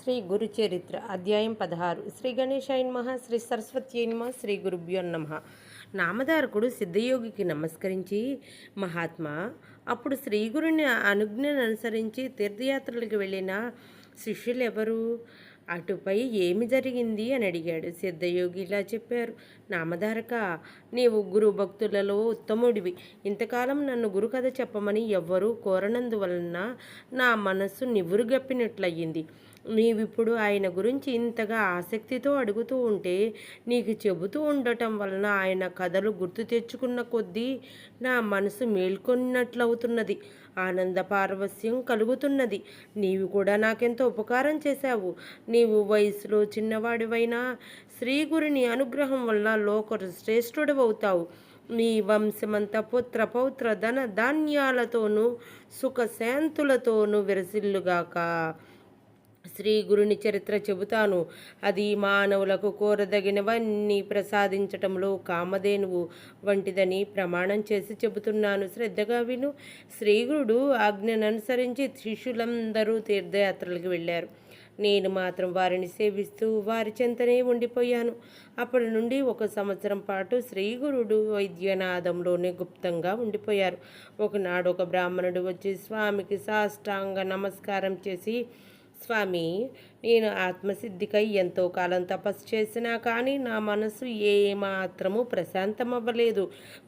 శ్రీ గురు చరిత్ర అధ్యాయం 16 శ్రీ గణేశాయ నమః శ్రీ సరస్వత్యై నమః శ్రీ గురుభ్యో నమః. నామధారకుడు సిద్ధయోగికి నమస్కరించి, మహాత్మా, అప్పుడు శ్రీగురుని అనుజ్ఞను అనుసరించి తీర్థయాత్రలకు వెళ్ళిన శిష్యులెవరు? అటుపై ఏమి జరిగింది అని అడిగాడు. సిద్ధయోగి ఇలా చెప్పారు. నామధారక, నీవు గురు భక్తులలో ఉత్తముడివి. ఇంతకాలం నన్ను గురుకథ చెప్పమని ఎవ్వరూ కోరనందువలన నా మనస్సు నివురుగప్పినట్లయింది. నీవిప్పుడు ఆయన గురించి ఇంతగా ఆసక్తితో అడుగుతూ ఉంటే నీకు చెబుతూ ఉండటం వలన ఆయన కథలు గుర్తు తెచ్చుకున్న కొద్దీ నా మనసు మేల్కొన్నట్లవుతున్నది. ఆనంద పారవస్యం కలుగుతున్నది. నీవు కూడా నాకెంతో ఉపకారం చేశావు. నీవు వయసులో చిన్నవాడివైనా శ్రీగురుని అనుగ్రహం వలన లోక శ్రేష్ఠుడవుతావు. నీ వంశమంతా పుత్ర పౌత్ర ధన ధాన్యాలతోనూ సుఖశాంతులతోనూ విరసిల్లుగాక. శ్రీ గురుని చరిత్ర చెబుతాను. అది మానవులకు కోరదగినవన్నీ ప్రసాదించటంలో కామధేనువు వంటిదని ప్రమాణం చేసి చెబుతున్నాను. శ్రద్ధగా విను. శ్రీగురుడు ఆజ్ఞను అనుసరించి శిష్యులందరూ తీర్థయాత్రలకు వెళ్ళారు. నేను మాత్రం వారిని సేవిస్తూ వారి చెంతనే ఉండిపోయాను. అప్పటి నుండి 1 సంవత్సరం పాటు శ్రీగురుడు వైద్యనాథంలోనే గుప్తంగా ఉండిపోయారు. ఒకనాడు ఒక బ్రాహ్మణుడు వచ్చి స్వామికి సాష్టాంగ నమస్కారం చేసి, స్వామి, నేను ఆత్మసిద్ధికై ఎంతో కాలం తపస్సు చేసినా కానీ నా మనసు ఏమాత్రము ప్రశాంతమవ్వలేదు.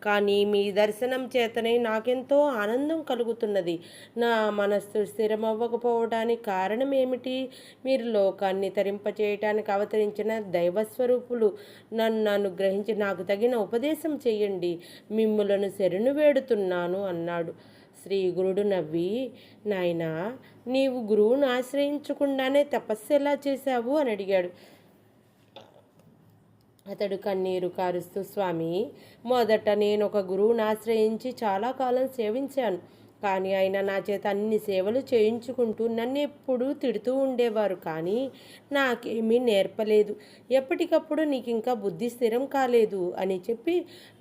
కానీ మీ దర్శనం చేతనే నాకెంతో ఆనందం కలుగుతున్నది. నా మనస్సు స్థిరమవ్వకపోవడానికి కారణం ఏమిటి? మీరు లోకాన్ని తరింపచేయటానికి అవతరించిన దైవస్వరూపులు. నన్ను అనుగ్రహించి నాకు తగిన ఉపదేశం చేయండి. మిమ్ములను శరణు వేడుతున్నాను అన్నాడు. శ్రీ గురుడు నవ్వి, నాయనా, నీవు గురువును ఆశ్రయించకుండానే తపస్సు ఎలా చేశావు అని అడిగాడు. అతడు కన్నీరు కారుస్తూ, స్వామి, మొదట నేను ఒక గురువును ఆశ్రయించి చాలా కాలం సేవించాను. కానీ ఆయన నా చేత అన్ని సేవలు చేయించుకుంటూ నన్ను ఎప్పుడూ తిడుతూ ఉండేవారు. కానీ నాకేమీ నేర్పలేదు. ఎప్పటికప్పుడు నీకు ఇంకా బుద్ధి స్థిరం కాలేదు అని చెప్పి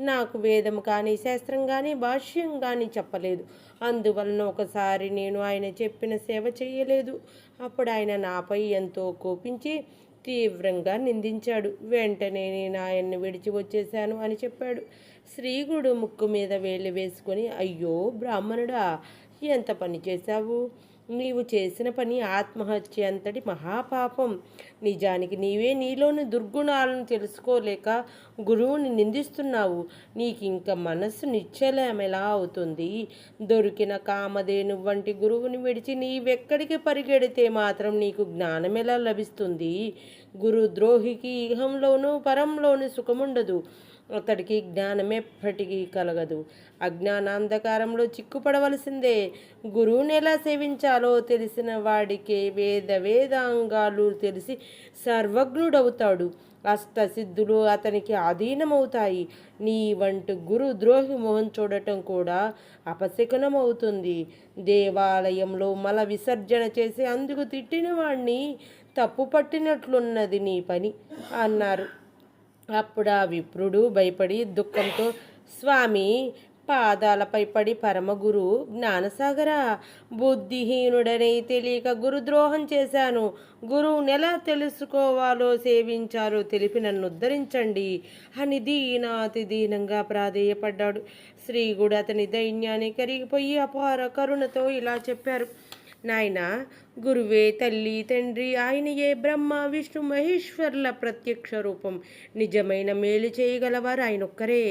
నాకు వేదం కానీ శాస్త్రం కానీ భాష్యం కానీ చెప్పలేదు. అందువలన ఒకసారి నేను ఆయన చెప్పిన సేవ చేయలేదు. అప్పుడు ఆయన నాపై ఎంతో కోపించి తీవ్రంగా నిందించాడు. వెంటనే నేను ఆయన్ని విడిచి వచ్చేశాను అని చెప్పాడు. శ్రీగుడు ముక్కు మీద వేలు వేసుకొని, అయ్యో బ్రాహ్మణుడా, ఎంత పని చేశావు? నీవు చేసిన పని ఆత్మహత్య అంతటి మహాపాపం. నిజానికి నీవే నీలోని దుర్గుణాలను తెలుసుకోలేక గురువుని నిందిస్తున్నావు. నీకు ఇంకా మనస్సు నిశ్చలమెలా అవుతుంది? దొరికిన కామధేను వంటి గురువుని విడిచి నీవెక్కడికి పరిగెడితే మాత్రం నీకు జ్ఞానం ఎలా లభిస్తుంది? గురుద్రోహికి ఇహంలోనూ పరంలోనూ సుఖముండదు. అతడికి జ్ఞానం ఎప్పటికీ కలగదు. అజ్ఞానాంధకారంలో చిక్కుపడవలసిందే. గురువుని ఎలా సేవించాలో తెలిసిన వాడికే వేదాంగాలు తెలిసి సర్వజ్ఞుడవుతాడు. అష్టసిద్ధులు అతనికి అధీనమవుతాయి. నీ వంటి గురు ద్రోహి మొహం చూడటం కూడా అపశకునమవుతుంది. దేవాలయంలో మల విసర్జన చేసి అందుకు తిట్టిన వాడిని తప్పు పట్టినట్లున్నది నీ పని అన్నారు. అప్పుడు ఆ విప్రుడు భయపడి దుఃఖంతో, స్వామి పాదాలపై పడి, పరమగురు జ్ఞానసాగర, బుద్ధిహీనుడనై తెలియక గురుద్రోహం చేశాను. గురువుని ఎలా తెలుసుకోవాలో సేవించాలో తెలిపి నన్ను ఉద్ధరించండి అని దీనాతి దీనంగా ప్రాధేయపడ్డాడు. శ్రీగుడు అతని దైన్యాన్ని కరిగిపోయి అపార కరుణతో ఇలా చెప్పారు. నాయన, గురువే తల్లి తండ్రి, ఆయనయే బ్రహ్మ విష్ణు మహేశ్వర్ల ప్రత్యక్ష రూపం. నిజమైన మేలు చేయగలవారు ఆయన ఒక్కరే.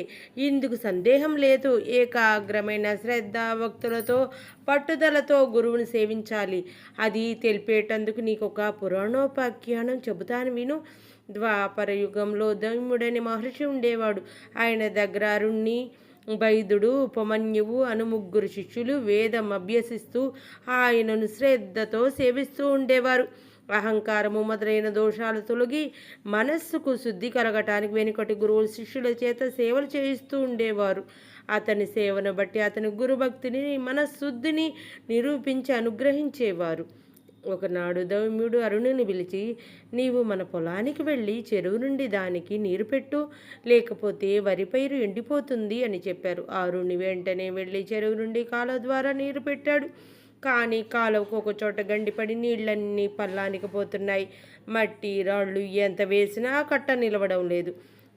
ఇందుకు సందేహం లేదు. ఏకాగ్రమైన శ్రద్ధ భక్తులతో పట్టుదలతో గురువుని సేవించాలి. అది తెలిపేటందుకు నీకు ఒక పురాణోపాఖ్యానం చెబుతాను విను. ద్వాపర యుగంలో దైముడని మహర్షి ఉండేవాడు. ఆయన దగ్గర అరుణ్ణి, వైదుడు, ఉపమన్యువు అను 3 శిష్యులు వేదం అభ్యసిస్తూ ఆయనను శ్రద్ధతో సేవిస్తూ ఉండేవారు. అహంకారము మొదలైన దోషాలు తొలగి మనస్సుకు శుద్ధి కలగటానికి వెనుకటి గురువులు శిష్యుల చేత సేవలు చేయిస్తూ ఉండేవారు. అతని సేవను బట్టి అతని గురుభక్తిని, మనశుద్ధిని నిరూపించి అనుగ్రహించేవారు. ఒకనాడు దౌమ్యుడు అరుణుని పిలిచి, నీవు మన పొలానికి వెళ్ళి చెరువు నుండి దానికి నీరు పెట్టు, లేకపోతే వరి పైరు ఎండిపోతుంది అని చెప్పారు. అరుణి వెంటనే వెళ్ళి చెరువు నుండి కాలువ ద్వారా నీరు పెట్టాడు. కానీ కాలువకు ఒక చోట గండిపడి నీళ్ళన్నీ పల్లానికి పోతున్నాయి. మట్టి రాళ్ళు ఎంత వేసినా కట్ట నిలవడం లేదు.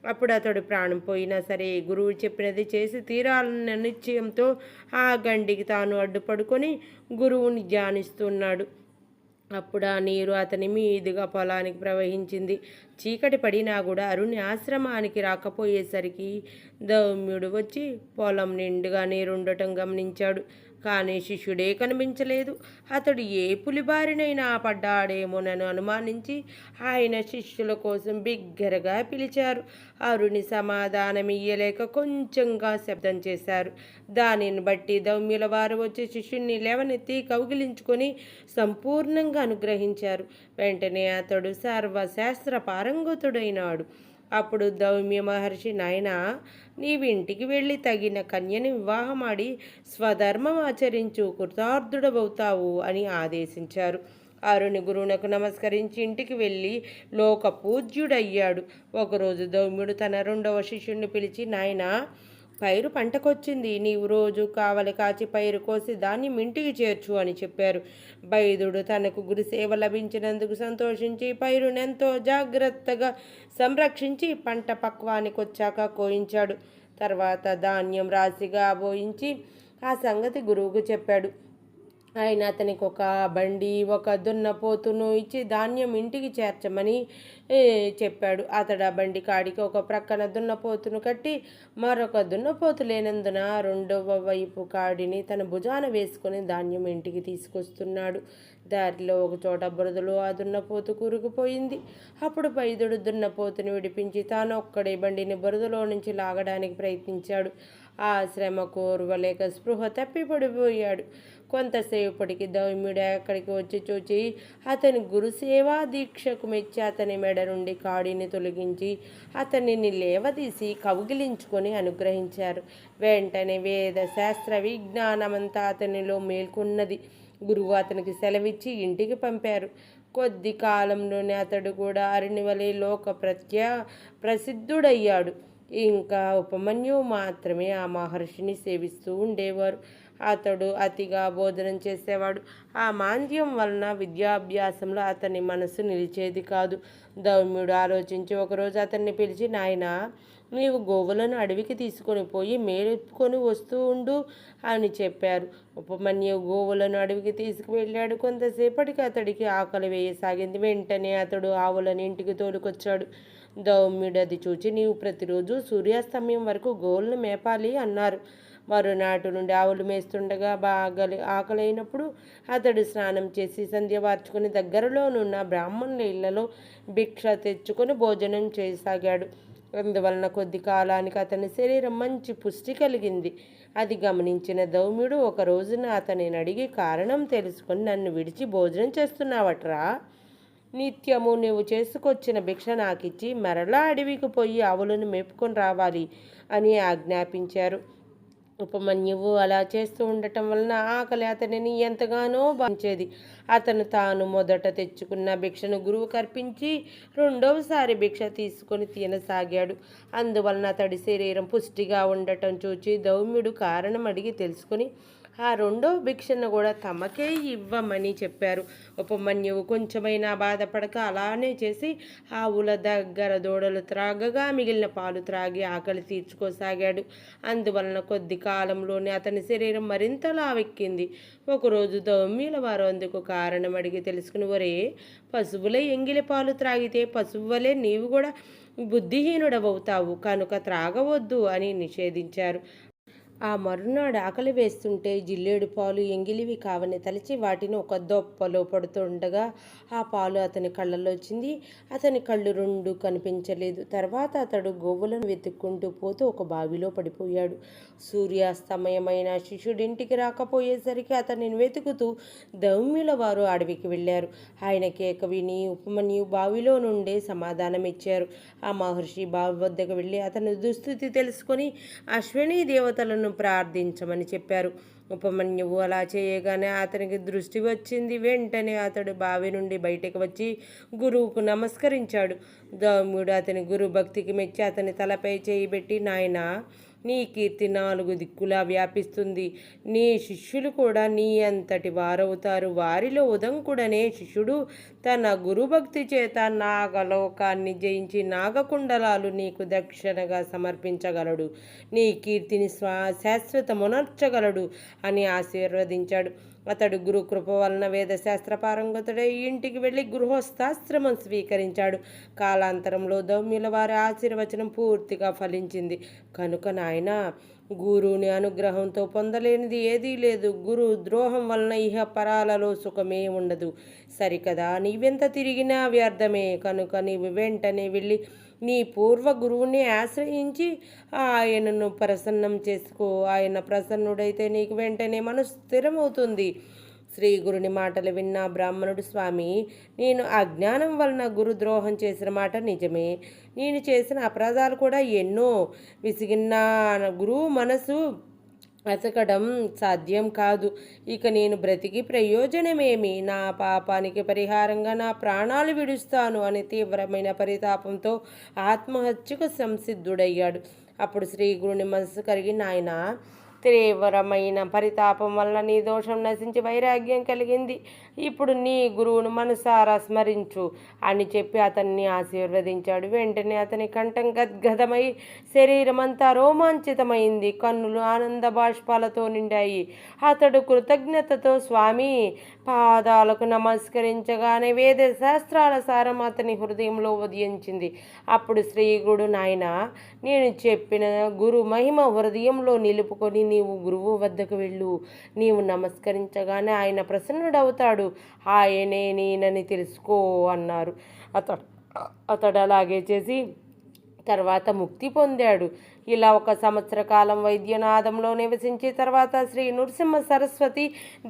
అప్పుడు అతడు ప్రాణం పోయినా సరే గురువు చెప్పినది చేసి తీరాలన్న నిశ్చయంతో ఆ గండికి తాను అడ్డుపడుకొని గురువుని ధ్యానిస్తున్నాడు. అప్పుడు ఆ నీరు అతని మీదుగా పొలానికి ప్రవహించింది. చీకటి పడినా కూడా అరుణి ఆశ్రమానికి రాకపోయేసరికి దౌమ్యుడు వచ్చి పొలం నిండుగా నీరుండటం గమనించాడు. కానీ శిష్యుడే కనిపించలేదు. అతడు ఏ పులిబారినైనా పడ్డాడేమోనని అనుమానించి ఆయన శిష్యుల కోసం బిగ్గరగా పిలిచారు. అరుణి సమాధానమియ్యలేక కొంచెంగా శబ్దం చేశారు. దానిని బట్టి దౌమ్యుల వారు వచ్చి శిష్యుణ్ణి లేవనెత్తి కౌగిలించుకొని సంపూర్ణంగా అనుగ్రహించారు. వెంటనే అతడు సర్వశాస్త్ర పారంగతుడైనాడు. అప్పుడు దౌమ్య మహర్షి, నాయనా, నీవింటికి వెళ్ళి తగిన కన్యని వివాహమాడి స్వధర్మం ఆచరించు, కృతార్థుడవుతావు అని ఆదేశించారు. అరుణి గురువునకు నమస్కరించి ఇంటికి వెళ్ళి లోక పూజ్యుడయ్యాడు. ఒకరోజు దౌమ్యుడు తన రెండవ శిష్యుణ్ణి పిలిచి, నాయనా, పైరు పంటకొచ్చింది. నీవు రోజు కావలి కాచి పైరు కోసి ధాన్యం ఇంటికి చేర్చు అని చెప్పారు. బైదుడు తనకు గురుసేవ లభించినందుకు సంతోషించి పైరునెంతో జాగ్రత్తగా సంరక్షించి పంట పక్వానికి వచ్చాక కోయించాడు. తర్వాత ధాన్యం రాశిగా బోయించి ఆ సంగతి గురువుకు చెప్పాడు. ఆయన అతనికి ఒక బండి, ఒక దున్నపోతును ఇచ్చి ధాన్యం ఇంటికి చేర్చమని చెప్పాడు. అతడు ఆ బండి కాడికి ఒక ప్రక్కన దున్నపోతును కట్టి మరొక దున్నపోతు లేనందున రెండవ వైపు కాడిని తన భుజాన వేసుకొని ధాన్యం ఇంటికి తీసుకొస్తున్నాడు. దారిలో ఒక చోట బురదలో ఆ దున్నపోతు కూరుకుపోయింది. అప్పుడు బైదుడు దున్నపోతుని విడిపించి తాను ఒక్కడే బండిని బురదలో నుంచి లాగడానికి ప్రయత్నించాడు. ఆ శ్రమ కోరువలేక స్పృహ తప్పి పడిపోయాడు. కొంతసేపటికి దౌమ్యుడు అక్కడికి వచ్చి చూచి అతని గురుసేవా దీక్షకు మెచ్చి అతని మెడ నుండి కాడిని తొలగించి అతనిని లేవదీసి కౌగిలించుకొని అనుగ్రహించారు. వెంటనే వేద శాస్త్ర విజ్ఞానమంతా అతనిలో మేల్కొన్నది. గురువు అతనికి సెలవిచ్చి ఇంటికి పంపారు. కొద్ది కాలంలోనే అతడు కూడా అరుణి వలె లోక ప్రసిద్ధుడయ్యాడు. ఇంకా ఉపమన్యువు మాత్రమే ఆ మహర్షిని సేవిస్తూ ఉండేవారు. అతడు అతిగా బోధనం చేసేవాడు. ఆ మాంద్యం వలన విద్యాభ్యాసంలో అతని మనసు నిలిచేది కాదు. దౌమ్యుడు ఆలోచించి ఒకరోజు అతన్ని పిలిచి, నాయనా, నీవు గోవులను అడవికి తీసుకొని పోయి మేలుకొని వస్తూ ఉండు అని చెప్పారు. ఉపమన్యువు గోవులను అడవికి తీసుకువెళ్ళాడు. కొంతసేపటికి అతడికి ఆకలి వేయసాగింది. వెంటనే అతడు ఆవులను ఇంటికి తోలుకొచ్చాడు. దౌమ్యుడు అది చూచి, నీవు ప్రతిరోజు సూర్యాస్తమయం వరకు గోవులను మేపాలి అన్నారు. మరునాటి నుండి ఆవులు మేస్తుండగా బాగా ఆకలైనప్పుడు అతడు స్నానం చేసి సంధ్య వార్చుకుని దగ్గరలోనున్న బ్రాహ్మణుల ఇళ్లలో భిక్ష తెచ్చుకొని భోజనం చేయసాగాడు. అందువలన కొద్ది కాలానికి అతని శరీరం మంచి పుష్టి కలిగింది. అది గమనించిన దౌమ్యుడు ఒక రోజున అతనిని అడిగి కారణం తెలుసుకొని, నన్ను విడిచి భోజనం చేస్తున్నావట్రా? నిత్యము నీవు చేసుకొచ్చిన భిక్ష నాకిచ్చి మరలా అడవికి పోయి ఆవులను మేపుకొని రావాలి అని ఆజ్ఞాపించారు. ఉపమన్యువు అలా చేస్తూ ఉండటం వలన ఆకలి అతనిని ఎంతగానో బాధించేది. అతను తాను మొదట తెచ్చుకున్న భిక్షను గురువుకు అర్పించి రెండవసారి భిక్ష తీసుకొని తినసాగాడు. అందువలన అతడి శరీరం పుష్టిగా ఉండటం చూచి దౌమ్యుడు కారణం అడిగి తెలుసుకొని ఆ రెండవ భిక్షను కూడా తమకే ఇవ్వమని చెప్పారు. ఉపమన్యువు కొంచెమైనా బాధపడక అలానే చేసి ఆవుల దగ్గర దూడలు త్రాగగా మిగిలిన పాలు త్రాగి ఆకలి తీర్చుకోసాగాడు. అందువలన కొద్ది కాలంలోనే అతని శరీరం మరింత లావెక్కింది. ఒకరోజు దౌమ్యుల వారు అందుకు కారణం అడిగి తెలుసుకుని, ఒరే, పశువులే ఎంగిలి పాలు త్రాగితే పశువులే నీవు కూడా బుద్ధిహీనుడవవుతావు, కనుక త్రాగవద్దు అని నిషేధించారు. ఆ మరునాడు ఆకలి వేస్తుంటే జిల్లేడు పాలు ఎంగిలివి కావని తలచి వాటిని ఒక దొప్పలో పడుతుండగా ఆ పాలు అతని కళ్ళలో వచ్చింది. అతని కళ్ళు రెండు కనిపించలేదు. తర్వాత అతడు గోవులను వెతుక్కుంటూ పోతూ ఒక బావిలో పడిపోయాడు. సూర్యాస్తమయమైన శిష్యుడింటికి రాకపోయేసరికి అతనిని వెతుకుతూ దౌమ్యుల వారు అడవికి వెళ్ళారు. ఆయన కేక విని ఉపమన్యు బావిలో నుండే సమాధానం ఇచ్చారు. ఆ మహర్షి బావి వద్దకు వెళ్ళి అతని దుస్థితి తెలుసుకొని అశ్విని దేవతలను ప్రార్థించమని చెప్పారు. ఉపమన్యువు అలా చేయగానే అతనికి దృష్టి వచ్చింది. వెంటనే అతడు బావి నుండి బయటకు వచ్చి గురువుకు నమస్కరించాడు. దౌమ్యుడు అతని గురు భక్తికి మెచ్చి అతని తలపై చేయి పెట్టి, నాయనా, నీ కీర్తి 4 దిక్కులా వ్యాపిస్తుంది. నీ శిష్యులు కూడా నీ అంతటి వారవుతారు. వారిలో ఉదంకుడనే శిష్యుడు తన గురుభక్తి చేత నాగలోకాన్ని జయించి నాగకుండలాలు నీకు దక్షిణగా సమర్పించగలడు. నీ కీర్తిని శాశ్వతమునర్చగలడు అని ఆశీర్వదించాడు. అతడు గురు కృప వలన వేదశాస్త్ర పారంగతుడై ఇంటికి వెళ్ళి గృహస్థాశ్రమం స్వీకరించాడు. కాలాంతరంలో దౌమ్యుల వారి ఆశీర్వచనం పూర్తిగా ఫలించింది. కనుక నాయన, గురువుని అనుగ్రహంతో పొందలేనిది ఏదీ లేదు. గురు ద్రోహం వలన ఇహ పరాలలో సుఖమే ఉండదు. సరికదా, నీవెంత తిరిగినా వ్యర్థమే. కనుక నీవు వెంటనే వెళ్ళి నీ పూర్వ గురువుని ఆశ్రయించి ఆయనను ప్రసన్నం చేసుకో. ఆయన ప్రసన్నుడైతే నీకు వెంటనే మనసు స్థిరమవుతుంది. శ్రీ గురుని మాటలు విన్న బ్రాహ్మణుడు, స్వామి, నేను అజ్ఞానం వలన గురుద్రోహం చేసిన మాట నిజమే. నేను చేసిన అపరాధాలు కూడా ఎన్నో. విసిగిన గురువు మనసు అతకడం సాధ్యం కాదు. ఇక నేను బ్రతికి ప్రయోజనమేమి? నా పాపానికి పరిహారంగా నా ప్రాణాలు విడుస్తాను అని తీవ్రమైన పరితాపంతో ఆత్మహత్యకు సంసిద్ధుడయ్యాడు. అప్పుడు శ్రీ గురుని మనసు కరిగి, నాయనా, తీవ్రమైన పరితాపం వలన నీ దోషం నశించి వైరాగ్యం కలిగింది. ఇప్పుడు నీ గురువును మనసారా స్మరించు అని చెప్పి అతన్ని ఆశీర్వదించాడు. వెంటనే అతని కంఠం గద్గదమై శరీరమంతా రోమాంచితమైంది. కన్నులు ఆనంద బాష్పాలతో నిండాయి. అతడు కృతజ్ఞతతో స్వామి పాదాలకు నమస్కరించగానే వేద శాస్త్రాల సారం అతని హృదయంలో ఉదయించింది. అప్పుడు శ్రీగుడు, నాయన, నేను చెప్పిన గురు మహిమ హృదయంలో నిలుపుకొని నీవు గురువు వద్దకు వెళ్ళు. నీవు నమస్కరించగానే ఆయన ప్రసన్నుడవుతాడు. ఆయనే నేనని తెలుసుకో అన్నారు. అతడు అలాగే చేసి తర్వాత ముక్తి పొందాడు. ఇలా 1 సంవత్సర కాలం వైద్యనాథంలో నివసించి తర్వాత శ్రీ నృసింహ సరస్వతి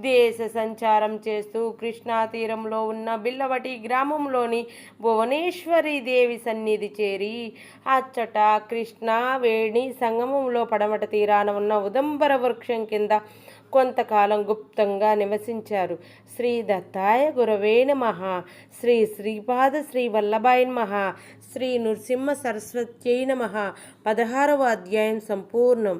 దేశ సంచారం చేస్తూ కృష్ణా తీరంలో ఉన్న బిల్లవటి గ్రామంలోని భువనేశ్వరి దేవి సన్నిధి చేరి అచ్చట కృష్ణా వేణి సంగమంలో పడమట తీరాన ఉన్న ఉదంబర వృక్షం కింద కొంతకాలం గుప్తంగా నివసించారు. శ్రీ దత్తాయ గురవే నమః. శ్రీ శ్రీపాద శ్రీ వల్లభాయ నమః. శ్రీ నృసింహ సరస్వత్యై నమః. 16వ అధ్యాయం సంపూర్ణం.